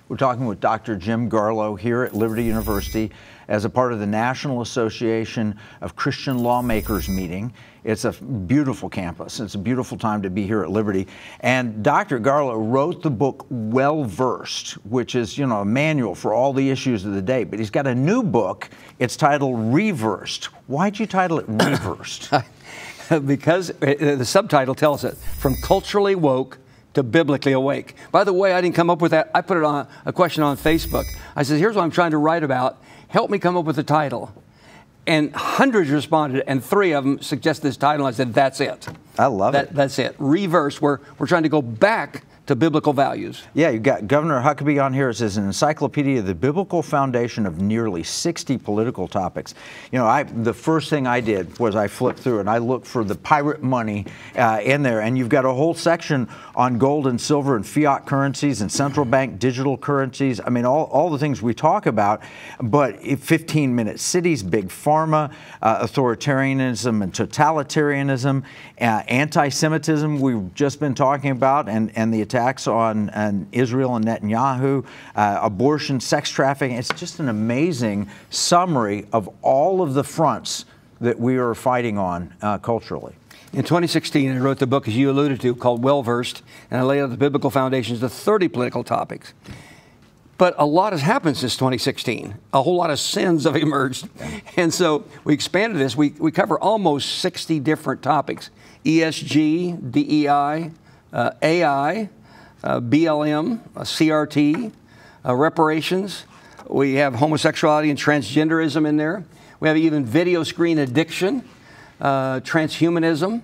We're talking with Dr. Jim Garlow here at Liberty University as a part of the National Association of Christian Lawmakers meeting. It's a beautiful campus. It's a beautiful time to be here at Liberty. And Dr. Garlow wrote the book Well-Versed, which is, a manual for all the issues of the day. But he's got a new book. It's titled ReVersed. Why'd you title it ReVersed? Because the subtitle tells it, from culturally woke to biblically awake. By the way, I didn't come up with that. I put it on a question on Facebook. I said, here's what I'm trying to write about. Help me come up with a title. And hundreds responded, and 3 of them suggested this title. I said, that's it. I love it. That's it. Reverse. We're trying to go back to biblical values. Yeah, you got Governor Huckabee on here. It says, an encyclopedia, the biblical foundation of nearly 60 political topics. The first thing I did was I flipped through and I looked for the pirate money in there. And you've got a whole section on gold and silver and fiat currencies and central bank digital currencies. I mean, all the things we talk about, but 15-minute cities, big pharma, authoritarianism and totalitarianism, anti-Semitism we've just been talking about, and the attacks on Israel and Netanyahu, abortion, sex trafficking. It's just an amazing summary of all of the fronts that we are fighting on culturally. In 2016, I wrote the book, as you alluded to, called Well-Versed, and I laid out the biblical foundations of 30 political topics. But a lot has happened since 2016. A whole lot of sins have emerged. And so we expanded this. We cover almost 60 different topics: ESG, DEI, AI, BLM, CRT, reparations. We have homosexuality and transgenderism in there. We have even video screen addiction, transhumanism.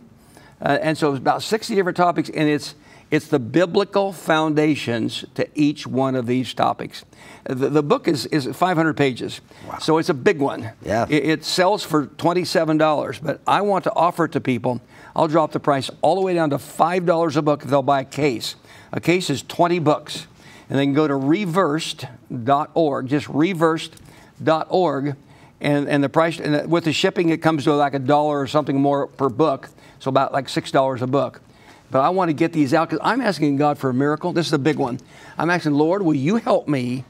And so it's about 60 different topics, and it's the biblical foundations to each one of these topics. The book is 500 pages, wow. So it's a big one. Yeah. It sells for $27, but I want to offer it to people. I'll drop the price all the way down to $5 a book if they'll buy a case. A case is 20 books. And they can go to reversed.org, just reversed.org. And the price, and with the shipping, it comes to like $1 or something more per book. So about like $6 a book. But I want to get these out because I'm asking God for a miracle. This is a big one. I'm asking, Lord, will you help me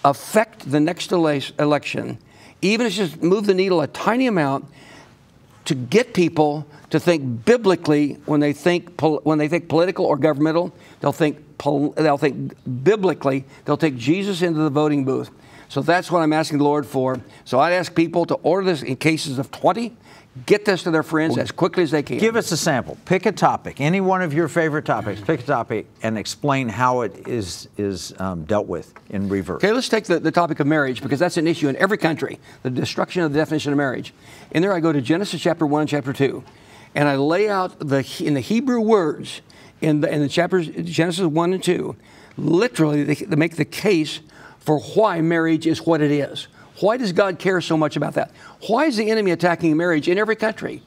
affect the next election, even if it's just move the needle a tiny amount, to get people to think biblically when they think political or governmental. They'll think biblically. They'll take Jesus into the voting booth. So that's what I'm asking the Lord for. So I'd ask people to order this in cases of 20. Get this to their friends as quickly as they can. Give us a sample. Pick a topic, any one of your favorite topics. Pick a topic and explain how it is dealt with in reverse. Okay, let's take the topic of marriage, because that's an issue in every country, the destruction of the definition of marriage. In there I go to Genesis chapter 1 and chapter 2, and I lay out in the Hebrew words in the chapters Genesis 1 and 2, literally they make the case for why marriage is what it is. Why does God care so much about that? Why is the enemy attacking marriage in every country?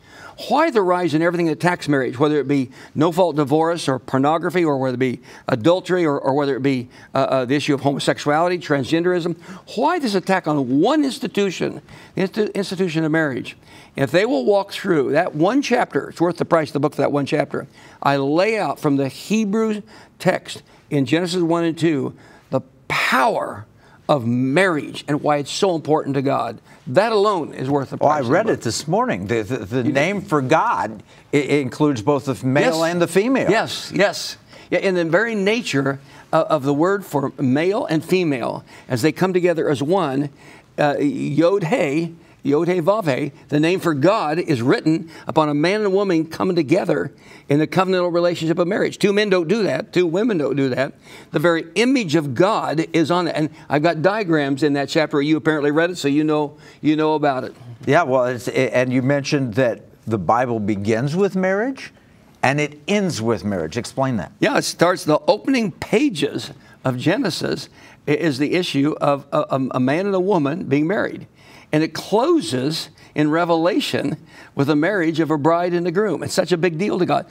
Why the rise in everything that attacks marriage, whether it be no-fault divorce or pornography, or whether it be adultery, or whether it be the issue of homosexuality, transgenderism? Why this attack on one institution, the institution of marriage? If they will walk through that one chapter, it's worth the price of the book for that one chapter. I lay out from the Hebrew text in Genesis 1 and 2 the power of marriage and why it's so important to God. That alone is worth the price. Well, I read it this morning. The name for God, it includes both the male and the female. Yes, yes. Yeah, in the very nature of the word for male and female, as they come together as one, Yod-He, Yod-He-Vav-He, the name for God is written upon a man and a woman coming together in the covenantal relationship of marriage. 2 men don't do that. 2 women don't do that. The very image of God is on it. And I've got diagrams in that chapter. You apparently read it, so you know about it. Yeah, well, and you mentioned that the Bible begins with marriage and it ends with marriage. Explain that. Yeah, it starts, the opening pages of Genesis is the issue of a man and a woman being married. And it closes in Revelation with the marriage of a bride and a groom. It's such a big deal to God.